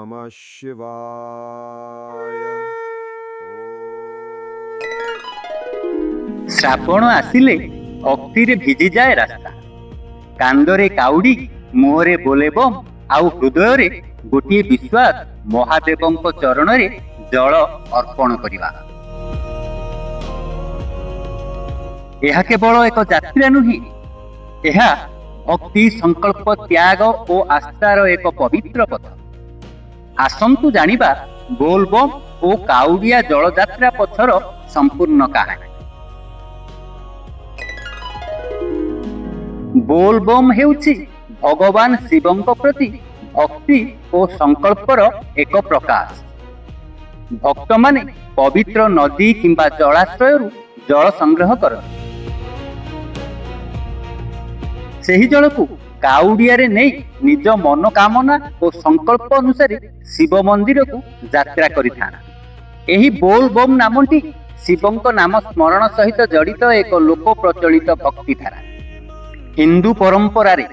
नमः शिवाय। ଶ୍ରାବଣ ଆସିଲେ ଭକ୍ତିରେ ଭିଜି ଯାଏ ରାସ୍ତା। କାନ୍ଦରେ କାଉଡ଼ି, ମୁହଁରେ ବୋଲେ ବମ୍, ଆଉ ହୃଦୟରେ ଗୋଟିଏ ବିଶ୍ୱାସ, ମହାଦେବଙ୍କ ଚରଣରେ ଜଳ ଅର୍ପଣ କରିବା। ଏହା କେବଳ ଏକ ଯାତ୍ରା ନୁହେଁ, ଏହା ଭକ୍ତି, ସଂକଳ୍ପ, ତ୍ୟାଗ ଓ ଆସ୍ଥାର ଏକ ପବିତ୍ର ପଥ। ଆସନ୍ତୁ ଜାଣିବା ବୋଲବମ୍ ଓ କାଉଡ଼ିଆ ଜଳଯାତ୍ରା ପଥର ସମ୍ପୂର୍ଣ୍ଣ କାହାଣୀ। ବୋଲବମ୍ ହେଉଛି ଭଗବାନ ଶିବଙ୍କ ପ୍ରତି ଭକ୍ତି ଓ ସଂକଳ୍ପର ଏକ ପ୍ରକାଶ। ଭକ୍ତମାନେ ପବିତ୍ର ନଦୀ କିମ୍ବା ଜଳାଶୟରୁ ଜଳ ସଂଗ୍ରହ କରନ୍ତି। ସେହି ଜଳକୁ କାଉଡ଼ିଆରେ ନେଇ ନିଜ ମନୋକାମନା ଓ ସଂକଳ୍ପ ଅନୁସାରେ ଶିବ ମନ୍ଦିରକୁ ଯାତ୍ରା କରିଥାନ୍ତି। ଏହି ବୋଲବମ୍ ନାମଟି ଶିବଙ୍କ ନାମ ସ୍ମରଣ ସହିତ ଜଡ଼ିତ ଏକ ଲୋକ ପ୍ରଚଳିତ ଭକ୍ତିଧାରା। ହିନ୍ଦୁ ପରମ୍ପରାରେ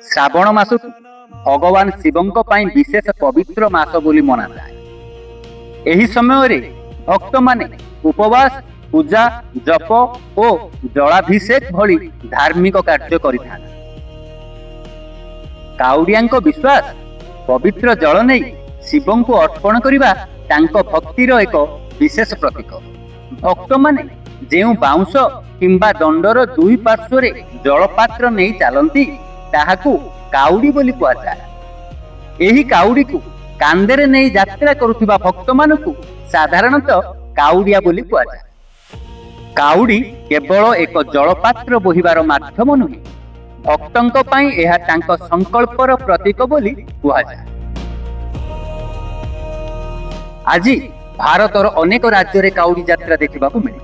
ଶ୍ରାବଣ ମାସକୁ ଭଗବାନ ଶିବଙ୍କ ପାଇଁ ବିଶେଷ ପବିତ୍ର ମାସ ବୋଲି ମନାଯାଏ। ଏହି ସମୟରେ ଭକ୍ତମାନେ ଉପବାସ, ପୂଜା, ଜପ ଓ ଜଳାଭିଷେକ ଭଳି ଧାର୍ମିକ କାର୍ଯ୍ୟ କରିଥାନ୍ତି। କାଉଡ଼ିଆଙ୍କ ବିଶ୍ୱାସ, ପବିତ୍ର ଜଳ ନେଇ ଶିବଙ୍କୁ ଅର୍ପଣ କରିବା ତାଙ୍କ ଭକ୍ତିର ଏକ ବିଶେଷ ପ୍ରତୀକ। ଭକ୍ତମାନେ ଯେଉଁ ବାଉଁଶ କିମ୍ବା ଦଣ୍ଡର ଦୁଇ ପାର୍ଶ୍ୱରେ ଜଳପାତ୍ର ନେଇ ଚାଲନ୍ତି, ତାହାକୁ କାଉଡ଼ି ବୋଲି କୁହାଯାଏ। ଏହି କାଉଡ଼ିକୁ କାନ୍ଧରେ ନେଇ ଯାତ୍ରା କରୁଥିବା ଭକ୍ତମାନଙ୍କୁ ସାଧାରଣତଃ କାଉଡ଼ିଆ ବୋଲି କୁହାଯାଏ। କାଉଡ଼ି କେବଳ ଏକ ଜଳପାତ୍ର ବୋହିବାର ମାଧ୍ୟମ ନୁହେଁ, ଭକ୍ତଙ୍କ ପାଇଁ ଏହା ତାଙ୍କ ସଂକଳ୍ପର ପ୍ରତୀକ ବୋଲି କୁହାଯାଏ। ଆଜି ଭାରତର ଅନେକ ରାଜ୍ୟରେ କାଉଡ଼ି ଯାତ୍ରା ଦେଖିବାକୁ ମିଳେ।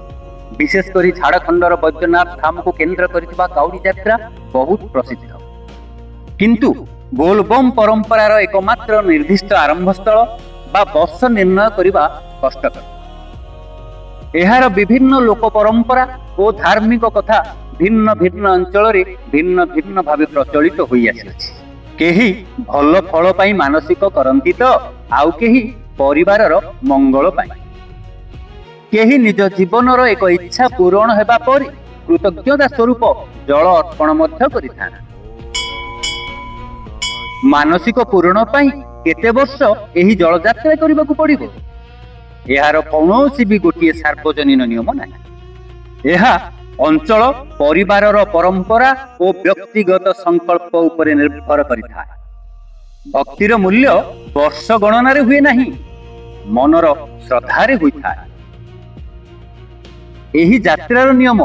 ବିଶେଷ କରି ଝାଡ଼ଖଣ୍ଡର ବୈଦ୍ୟନାଥ ଧାମକୁ କେନ୍ଦ୍ର କରିଥିବା କାଉଡ଼ି ଯାତ୍ରା ବହୁତ ପ୍ରସିଦ୍ଧ। କିନ୍ତୁ ବୋଲବମ୍ ପରମ୍ପରାର ଏକମାତ୍ର ନିର୍ଦ୍ଦିଷ୍ଟ ଆରମ୍ଭସ୍ଥଳ ବା ବର୍ଷ ନିର୍ଣ୍ଣୟ କରିବା କଷ୍ଟକର। ଏହାର ବିଭିନ୍ନ ଲୋକ ପରମ୍ପରା ଓ ଧାର୍ମିକ କଥା ଭିନ୍ନ ଭିନ୍ନ ଅଞ୍ଚଳରେ ଭିନ୍ନ ଭିନ୍ନ ଭାବେ ପ୍ରଚଳିତ ହୋଇ ଆସିଅଛି। କେହି ଭଲ ଫଳ ପାଇଁ ମାନସିକ କରନ୍ତି ତ ଆଉ କେହି ପରିବାରର ମଙ୍ଗଳ ପାଇଁ। କେହି ନିଜ ଜୀବନର ଏକ ଇଚ୍ଛା ପୂରଣ ହେବା ପରେ କୃତଜ୍ଞତା ସ୍ୱରୂପ ଜଳ ଅର୍ପଣ ମଧ୍ୟ କରିଥାନ୍ତି। ମାନସିକ ପୂରଣ ପାଇଁ କେତେ ବର୍ଷ ଏହି ଜଳଯାତ୍ରା କରିବାକୁ ପଡ଼ିବ, ଏହାର କୌଣସି ବି ଗୋଟିଏ ସାର୍ବଜନୀନ ନିୟମ ନାହିଁ। ଏହା ଅଞ୍ଚଳ, ପରିବାରର ପରମ୍ପରା ଓ ବ୍ୟକ୍ତିଗତ ସଂକଳ୍ପ ଉପରେ ନିର୍ଭର କରିଥାଏ। ଭକ୍ତିର ମୂଲ୍ୟ ବର୍ଷ ଗଣନାରେ ହୁଏ ନାହିଁ, ମନର ଶ୍ରଦ୍ଧାରେ ହୋଇଥାଏ। ଏହି ଯାତ୍ରାର ନିୟମ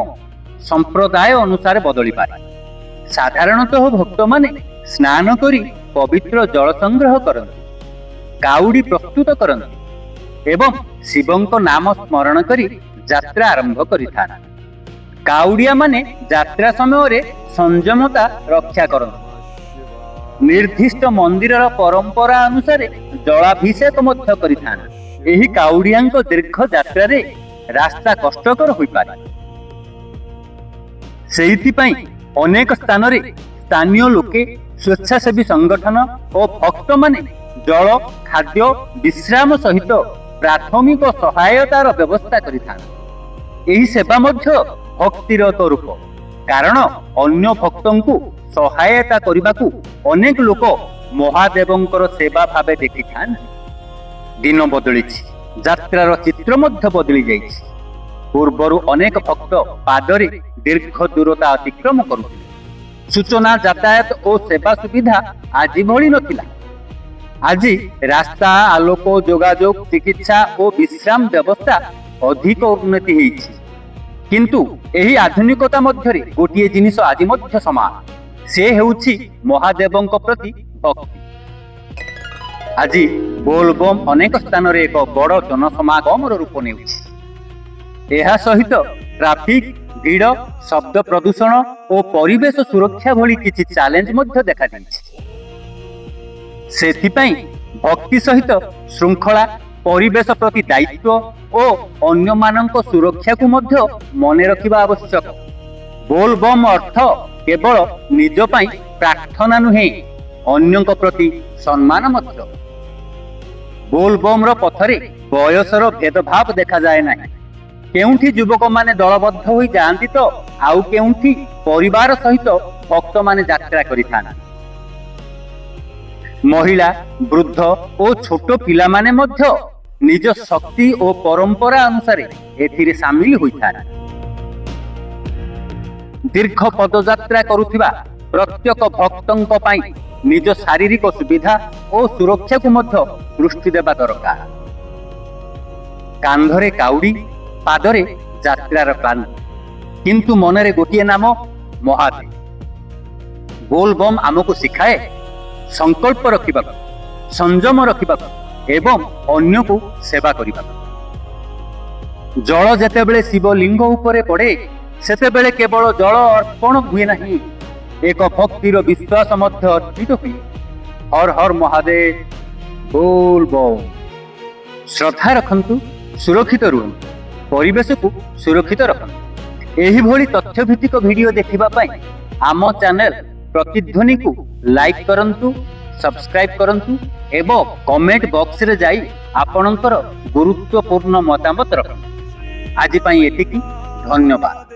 ସମ୍ପ୍ରଦାୟ ଅନୁସାରେ ବଦଳିପାରେ। ସାଧାରଣତଃ ଭକ୍ତମାନେ ସ୍ନାନ କରି ପବିତ୍ର ଜଳ ସଂଗ୍ରହ କରନ୍ତି, କାଉଡ଼ି ପ୍ରସ୍ତୁତ କରନ୍ତି ଏବଂ ଶିବଙ୍କ ନାମ ସ୍ମରଣ କରି ଯାତ୍ରା ଆରମ୍ଭ କରିଥାନ୍ତି। କାଉଡ଼ିଆ ମାନେ ଯାତ୍ରା ସମୟରେ ସଂଯମତା ରକ୍ଷା କରନ୍ତି। ନିର୍ଦ୍ଦିଷ୍ଟ ମନ୍ଦିରର ପରମ୍ପରା ଅନୁସାରେ ଜଳାଭିଷେକ ମଧ୍ୟ କରିଥାନ୍ତି। ଏହି କାଉଡ଼ିଆଙ୍କ ଦୀର୍ଘ ଯାତ୍ରାରେ ରାସ୍ତା କଷ୍ଟକର ହୋଇପାରେ। ସେଇଥିପାଇଁ ଅନେକ ସ୍ଥାନରେ ସ୍ଥାନୀୟ ଲୋକେ, ସ୍ୱେଚ୍ଛାସେବୀ ସଂଗଠନ ଓ ଭକ୍ତମାନେ ଜଳ, ଖାଦ୍ୟ, ବିଶ୍ରାମ ସହିତ ପ୍ରାଥମିକ ସହାୟତାର ବ୍ୟବସ୍ଥା କରିଥାନ୍ତି। ଏହି ସେବା ମଧ୍ୟ ଭକ୍ତିର ଏକ ରୂପ, କାରଣ ଅନ୍ୟ ଭକ୍ତଙ୍କୁ ସହାୟତା କରିବାକୁ ଅନେକ ଲୋକ ମହାଦେବଙ୍କର ସେବା ଭାବେ ଦେଖିଥାନ୍ତି। ଦିନ ବଦଳିଛି, ଯାତ୍ରାର ଚିତ୍ର ମଧ୍ୟ ବଦଳି ଯାଇଛି। ପୂର୍ବରୁ ଅନେକ ଭକ୍ତ ପାଦରେ ଦୀର୍ଘ ଦୂରତା ଅତିକ୍ରମ କରୁଥିଲେ। ସୂଚନା, ଯାତାୟାତ ଓ ସେବା ସୁବିଧା ଆଜି ଭଳି ନଥିଲା। ଆଜି ରାସ୍ତା, ଆଲୋକ, ଯୋଗାଯୋଗ, ଚିକିତ୍ସା ଓ ବିଶ୍ରାମ ବ୍ୟବସ୍ଥା ଅଧିକ ଉନ୍ନତି ହୋଇଛି। କିନ୍ତୁ ଏହି ଆଧୁନିକତା ମଧ୍ୟରେ ଗୋଟିଏ ଜିନିଷ ଆଜି ମଧ୍ୟ ସମାନ, ସେ ହେଉଛି ମହାଦେବଙ୍କ ପ୍ରତି ଭକ୍ତି। ଆଜି ବୋଲବମ୍ ଅନେକ ସ୍ଥାନରେ ଏକ ବଡ଼ ଜନସମାଗମର ରୂପ ନେଉଛି। ଏହା ସହିତ ଟ୍ରାଫିକ, ଭିଡ଼, ଶବ୍ଦ ପ୍ରଦୂଷଣ ଓ ପରିବେଶ ସୁରକ୍ଷା ଭଳି କିଛି ଚ୍ୟାଲେଞ୍ଜ ମଧ୍ୟ ଦେଖାଦେଇଛି। ସେଥିପାଇଁ ଭକ୍ତି ସହିତ ଶୃଙ୍ଖଳା, ପରିବେଶ ପ୍ରତି ଦାୟିତ୍ୱ ଓ ଅନ୍ୟମାନଙ୍କ ସୁରକ୍ଷାକୁ ମଧ୍ୟ ମନେ ରଖିବା ଆବଶ୍ୟକ। ବୋଲବମ୍ ଅର୍ଥ କେବଳ ନିଜ ପାଇଁ ପ୍ରାର୍ଥନା ନୁହେଁ, ଅନ୍ୟଙ୍କ ପ୍ରତି ସମ୍ମାନ ମଧ୍ୟ। ବୋଲବମର ପଥରେ ବୟସର ଭେଦଭାବ ଦେଖାଯାଏ ନାହିଁ। କେଉଁଠି ଯୁବକମାନେ ଦଳବଦ୍ଧ ହୋଇ ଯାଆନ୍ତି ତ ଆଉ କେଉଁଠି ପରିବାର ସହିତ ଭକ୍ତମାନେ ଯାତ୍ରା କରିଥାନ୍ତି। ମହିଳା, ବୃଦ୍ଧ ଓ ଛୋଟ ପିଲାମାନେ ମଧ୍ୟ ନିଜ ଶକ୍ତି ଓ ପରମ୍ପରା ଅନୁସାରେ ଏଥିରେ ସାମିଲ ହୋଇଥାନ୍ତି। ଦୀର୍ଘ ପଦଯାତ୍ରା କରୁଥିବା ପ୍ରତ୍ୟେକ ଭକ୍ତଙ୍କ ପାଇଁ ନିଜ ଶାରୀରିକ ସୁବିଧା ଓ ସୁରକ୍ଷାକୁ ମଧ୍ୟ ଦୃଷ୍ଟି ଦେବା ଦରକାର। କାନ୍ଧରେ କାଉଡ଼ି, ପାଦରେ ଯାତ୍ରାର କ୍ଳାନ୍ତି, କିନ୍ତୁ ମନରେ ଗୋଟିଏ ନାମ, ମହାଦେବ। ବୋଲବମ୍ ଆମକୁ ଶିଖାଏ ସଂକଳ୍ପ ରଖିବାକୁ, ସଂଯମ ରଖିବାକୁ ଏବଂ ଅନ୍ୟକୁ ସେବା କରିବାକୁ। ଜଳ ଯେତେବେଳେ ଶିବଲିଙ୍ଗ ଉପରେ ପଡ଼େ ସେତେବେଳେ କେବଳ ଜଳ ଅର୍ପଣ ହୁଏ ନାହିଁ, ଏକ ଭକ୍ତିର ବିଶ୍ୱାସ ମଧ୍ୟ ଅର୍ପିତ ହୁଏ। ହର ହର ମହାଦେବ, ବୋଲବମ୍। ଶ୍ରଦ୍ଧା ରଖନ୍ତୁ, ସୁରକ୍ଷିତ ରୁହନ୍ତୁ, ପରିବେଶକୁ ସୁରକ୍ଷିତ ରଖନ୍ତୁ। ଏହିଭଳି ତଥ୍ୟଭିତ୍ତିକ ଭିଡିଓ ଦେଖିବା ପାଇଁ ଆମ ଚ୍ୟାନେଲ ପ୍ରତିଧ୍ୱନିକୁ ଲାଇକ୍ କରନ୍ତୁ, ସବସ୍କ୍ରାଇବ୍ କରନ୍ତୁ ଏବଂ କମେଣ୍ଟ ବକ୍ସରେ ଯାଇ ଆପଣଙ୍କର ଗୁରୁତ୍ୱପୂର୍ଣ୍ଣ ମତାମତ ରଖନ୍ତୁ। ଆଜି ପାଇଁ ଏତିକି, ଧନ୍ୟବାଦ।